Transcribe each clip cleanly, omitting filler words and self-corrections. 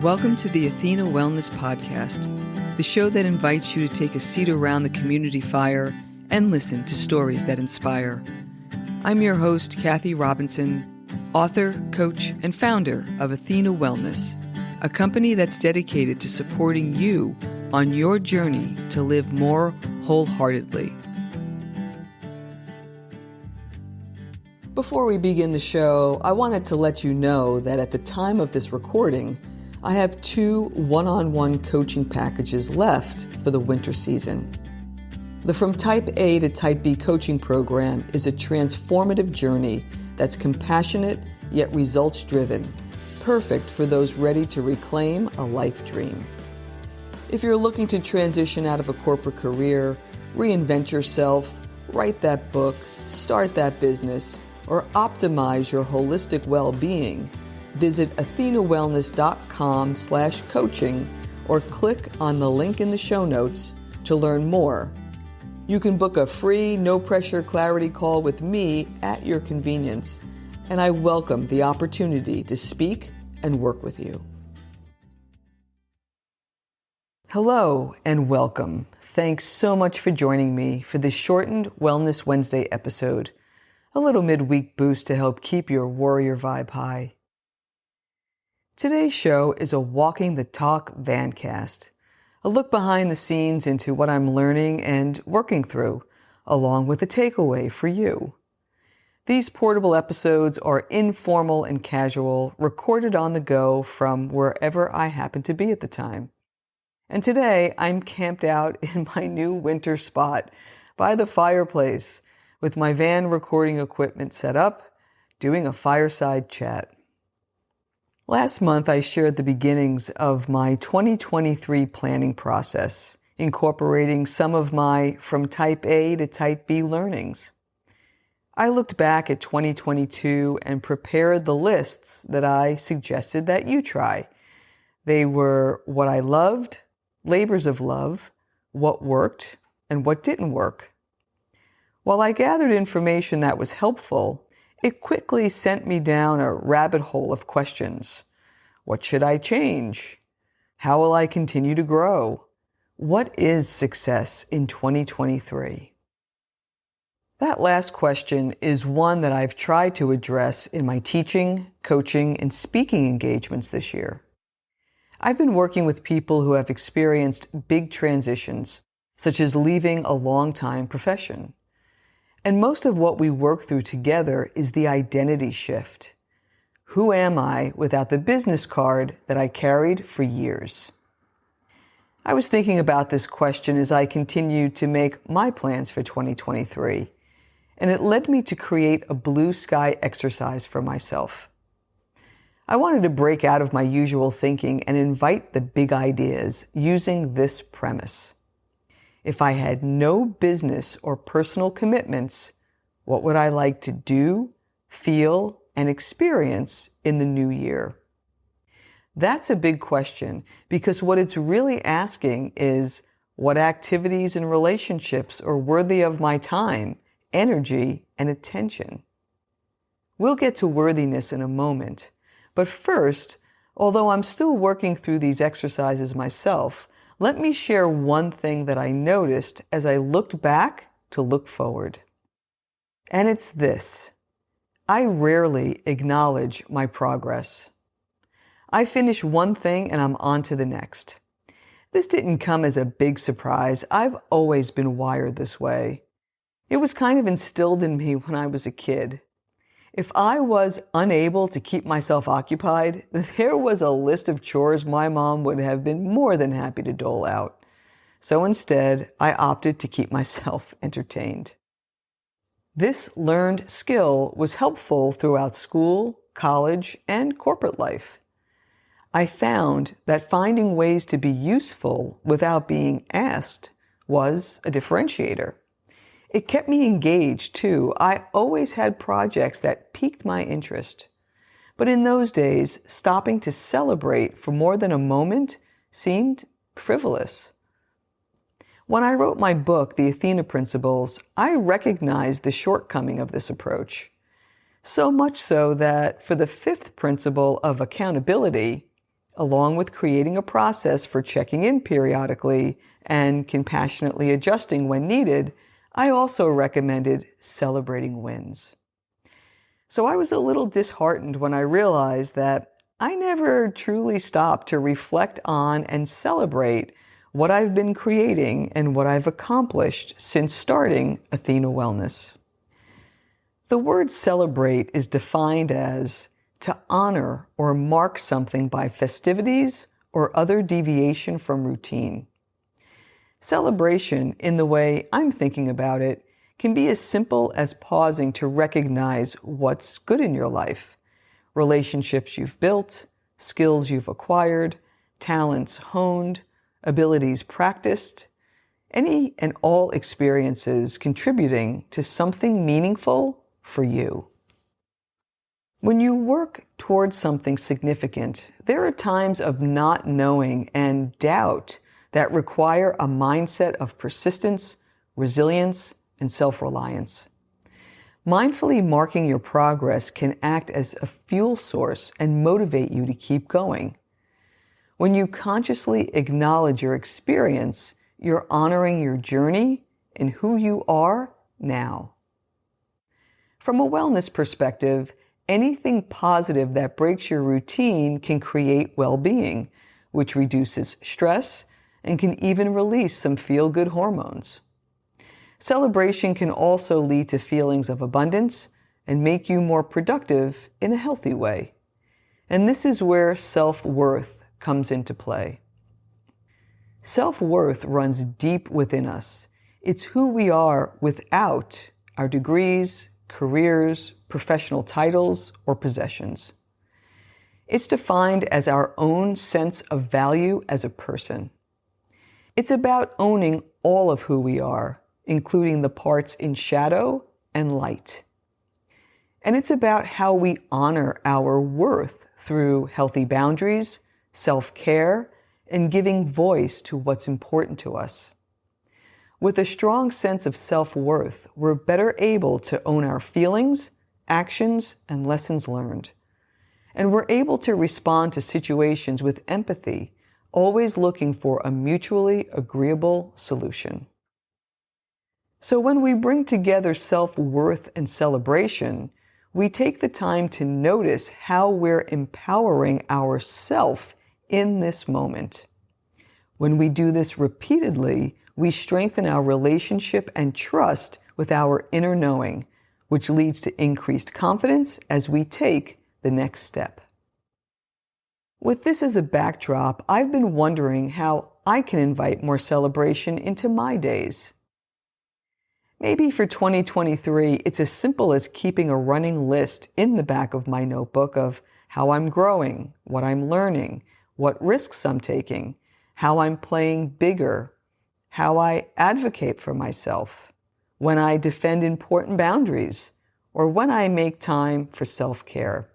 Welcome to the Athena Wellness Podcast, the show that invites you to take a seat around the community fire and listen to stories that inspire. I'm your host, Kathy Robinson, author, coach, and founder of Athena Wellness, a company that's dedicated to supporting you on your journey to live more wholeheartedly. Before we begin the show, I wanted to let you know that at the time of this recording, I have 2 one-on-one coaching packages left for the winter season. The From Type A to Type B coaching program is a transformative journey that's compassionate yet results-driven, perfect for those ready to reclaim a life dream. If you're looking to transition out of a corporate career, reinvent yourself, write that book, start that business, or optimize your holistic well-being, visit athenawellness.com/coaching or click on the link in the show notes to learn more. You can book a free, no-pressure clarity call with me at your convenience, and I welcome the opportunity to speak and work with you. Hello and welcome. Thanks so much for joining me for this shortened Wellness Wednesday episode, a little midweek boost to help keep your warrior vibe high. Today's show is a Walking the Talk Vancast, a look behind the scenes into what I'm learning and working through, along with a takeaway for you. These portable episodes are informal and casual, recorded on the go from wherever I happen to be at the time. And today I'm camped out in my new winter spot by the fireplace with my van recording equipment set up, doing a fireside chat. Last month, I shared the beginnings of my 2023 planning process, incorporating some of my From Type A to Type B learnings. I looked back at 2022 and prepared the lists that I suggested that you try. They were what I loved, labors of love, what worked, and what didn't work. While I gathered information that was helpful, it quickly sent me down a rabbit hole of questions. What should I change? How will I continue to grow? What is success in 2023? That last question is one that I've tried to address in my teaching, coaching, and speaking engagements this year. I've been working with people who have experienced big transitions, such as leaving a long-time profession. And most of what we work through together is the identity shift. Who am I without the business card that I carried for years? I was thinking about this question as I continued to make my plans for 2023, and it led me to create a blue sky exercise for myself. I wanted to break out of my usual thinking and invite the big ideas using this premise. If I had no business or personal commitments, what would I like to do, feel, and experience in the new year? That's a big question because what it's really asking is what activities and relationships are worthy of my time, energy, and attention. We'll get to worthiness in a moment, but first, although I'm still working through these exercises myself, let me share one thing that I noticed as I looked back to look forward. And it's this. I rarely acknowledge my progress. I finish one thing and I'm on to the next. This didn't come as a big surprise. I've always been wired this way. It was kind of instilled in me when I was a kid. If I was unable to keep myself occupied, there was a list of chores my mom would have been more than happy to dole out. So instead, I opted to keep myself entertained. This learned skill was helpful throughout school, college, and corporate life. I found that finding ways to be useful without being asked was a differentiator. It kept me engaged, too. I always had projects that piqued my interest. But in those days, stopping to celebrate for more than a moment seemed frivolous. When I wrote my book, The Athena Principles, I recognized the shortcoming of this approach. So much so that for the 5th principle of accountability, along with creating a process for checking in periodically and compassionately adjusting when needed, I also recommended celebrating wins. So I was a little disheartened when I realized that I never truly stopped to reflect on and celebrate what I've been creating and what I've accomplished since starting Athena Wellness. The word celebrate is defined as to honor or mark something by festivities or other deviation from routine. Celebration, in the way I'm thinking about it, can be as simple as pausing to recognize what's good in your life, relationships you've built, skills you've acquired, talents honed, abilities practiced, any and all experiences contributing to something meaningful for you. When you work towards something significant, there are times of not knowing and doubt that require a mindset of persistence, resilience, and self-reliance. Mindfully marking your progress can act as a fuel source and motivate you to keep going. When you consciously acknowledge your experience, you're honoring your journey and who you are now. From a wellness perspective, anything positive that breaks your routine can create well-being, which reduces stress and can even release some feel-good hormones. Celebration can also lead to feelings of abundance and make you more productive in a healthy way. And this is where self-worth comes into play. Self-worth runs deep within us. It's who we are without our degrees, careers, professional titles, or possessions. It's defined as our own sense of value as a person. It's about owning all of who we are, including the parts in shadow and light. And it's about how we honor our worth through healthy boundaries, self-care, and giving voice to what's important to us. With a strong sense of self-worth, we're better able to own our feelings, actions, and lessons learned. And we're able to respond to situations with empathy, always looking for a mutually agreeable solution. So when we bring together self-worth and celebration, we take the time to notice how we're empowering ourselves in this moment. When we do this repeatedly, we strengthen our relationship and trust with our inner knowing, which leads to increased confidence as we take the next step. With this as a backdrop, I've been wondering how I can invite more celebration into my days. Maybe for 2023, it's as simple as keeping a running list in the back of my notebook of how I'm growing, what I'm learning, what risks I'm taking, how I'm playing bigger, how I advocate for myself, when I defend important boundaries, or when I make time for self-care.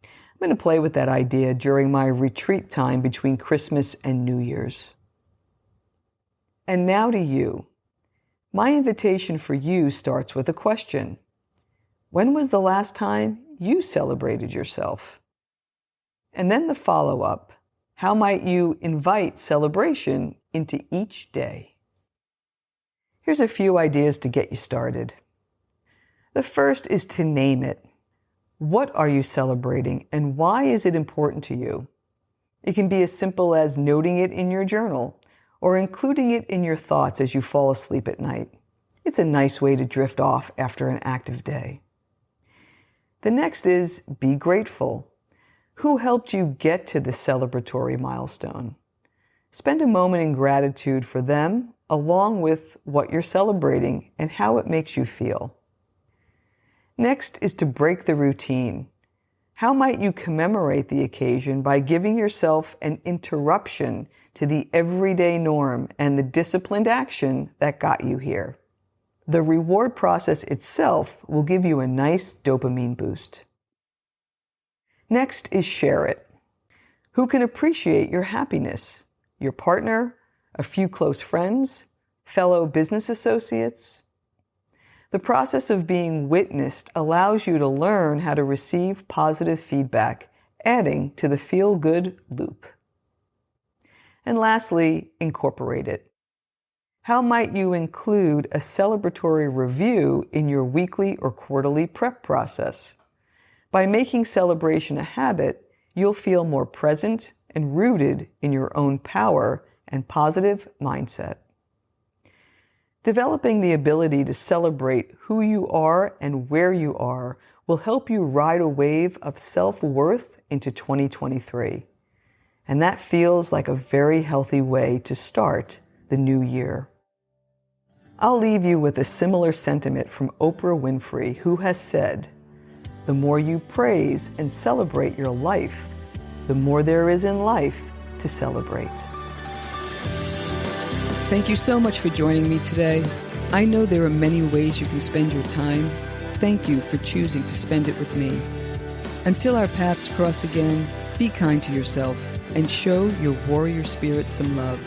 I'm going to play with that idea during my retreat time between Christmas and New Year's. And now to you. My invitation for you starts with a question. When was the last time you celebrated yourself? And then the follow-up. How might you invite celebration into each day? Here's a few ideas to get you started. The first is to name it. What are you celebrating and why is it important to you? It can be as simple as noting it in your journal or including it in your thoughts as you fall asleep at night. It's a nice way to drift off after an active day. The next is be grateful. Who helped you get to this celebratory milestone? Spend a moment in gratitude for them, along with what you're celebrating and how it makes you feel. Next is to break the routine. How might you commemorate the occasion by giving yourself an interruption to the everyday norm and the disciplined action that got you here? The reward process itself will give you a nice dopamine boost. Next is share it. Who can appreciate your happiness? Your partner, a few close friends, fellow business associates? The process of being witnessed allows you to learn how to receive positive feedback adding to the feel-good loop. And lastly, incorporate it. How might you include a celebratory review in your weekly or quarterly prep process? By making celebration a habit, you'll feel more present and rooted in your own power and positive mindset. Developing the ability to celebrate who you are and where you are will help you ride a wave of self-worth into 2023. And that feels like a very healthy way to start the new year. I'll leave you with a similar sentiment from Oprah Winfrey, who has said, "The more you praise and celebrate your life, the more there is in life to celebrate." Thank you so much for joining me today. I know there are many ways you can spend your time. Thank you for choosing to spend it with me. Until our paths cross again, be kind to yourself and show your warrior spirit some love.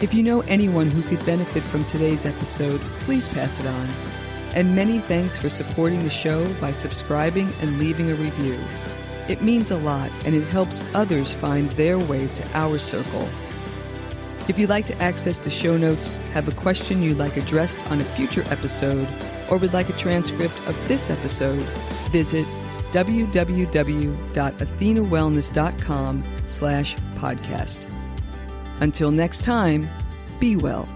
If you know anyone who could benefit from today's episode, please pass it on. And many thanks for supporting the show by subscribing and leaving a review. It means a lot, and it helps others find their way to our circle. If you'd like to access the show notes, have a question you'd like addressed on a future episode, or would like a transcript of this episode, visit www.athenawellness.com/podcast. Until next time, be well.